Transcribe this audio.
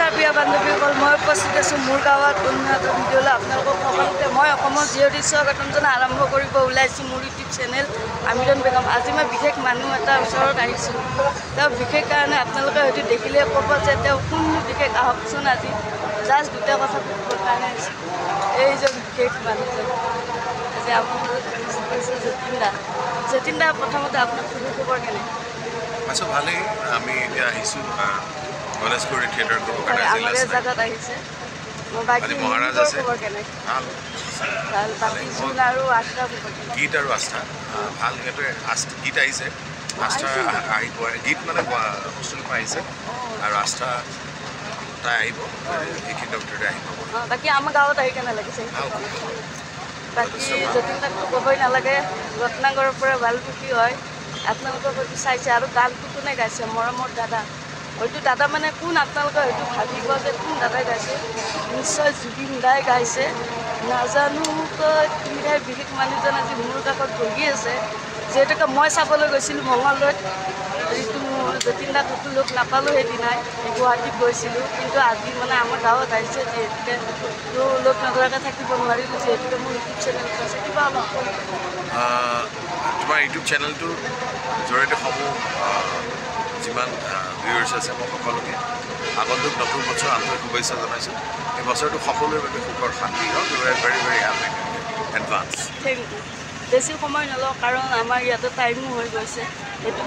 নমস্কাৰ প্ৰিয় বান্ধৱীসকল, মই উপস্থিত আছোঁ মোৰ গাঁৱত উন্নত ভিডিঅ'লৈ আপোনালোকক সকলোকে মই অসমৰ জিঅ'ডি স্বাগতম জনাই আৰম্ভ কৰিব ওলাইছোঁ মোৰ ইউটিউব চেনেল আমিৰণ বেগম। আজি মই বিশেষ মানুহ এটাৰ ওচৰত আহিছোঁ। তেওঁ বিশেষ কাৰণে আপোনালোকে হয়তো দেখিলে ক'ব যে তেওঁ কোন বিশেষ আহকচোন। আজি জাষ্ট দুটা কথা ক'বৰ কাৰণে আহিছোঁ। এইজন বিশেষ মানুহজন আজি আপোনাৰ যতীন দা প্ৰথমতে আপোনাক সুধি খবৰ কেনে? আছোঁ ভালেই। আমি এতিয়া আহিছোঁ গণেশগুৰি থিয়েটাৰ কৰিব কাৰণে জেগাত আহিছে। মহাৰাজ আছে গীত আৰু আস্থা ভাল। সিহঁতে গীত আহিছে, আস্থা আহি পোৱা গীত মানে হোষ্টেলৰ পৰা আহিছে আৰু আস্থা তাই আহিব এইখিনিৰ ভিতৰতে আহিব। বাকী আমাৰ গাঁৱত আহি কেনে লাগিছে? বাকী যতীন দাকটো ক'বই নালাগে, ৰত্নাগৰৰ পৰা ভালপুখুৰী হয়। আপোনালোকে হয়তো চাইছে আৰু গানটো কোনে গাইছে? মৰমৰ দাদা। হয়তো দাদা মানে কোন আপোনালোকে হয়তো ভাবিব যে কোন দাদাই গাইছে। নিশ্চয় জুবিন দাই গাইছে। নাজানো তিনিটাই বিশেষ মানুহজন আজি মোৰ কাষত বহি আছে। যিহেতুকে মই চাবলৈ গৈছিলোঁ মঙলদৈত, যিটো যতীন দাক লগ নাপালোঁ সেইদিনাই, গুৱাহাটীত গৈছিলোঁ। কিন্তু আজি মানে আমাৰ গাঁৱত আহিছে, যিহেতুকে লগ নধৰাকৈ থাকিব নোৱাৰিলোঁ। যিহেতুকে মোৰ ইউটিউব চেনেল আছে, কিবা অলপ তোমাৰ ইউটিউব চেনেলটোৰ জৰিয়তে সমূহ যিমান ভিউৱাৰ্ছ আছে মই সকলোকে আগন্তুক নতুন বছৰ আন্তৰিক শুভেচ্ছা জনাইছোঁ। এই বছৰটো সকলোৰে বাবে সুখৰ শান্তি হওক। Very very happy advance. Thank you. বেছি সময় নলওঁ কাৰণ আমাৰ ইয়াতে টাইমো হৈ গৈছে। সেইটো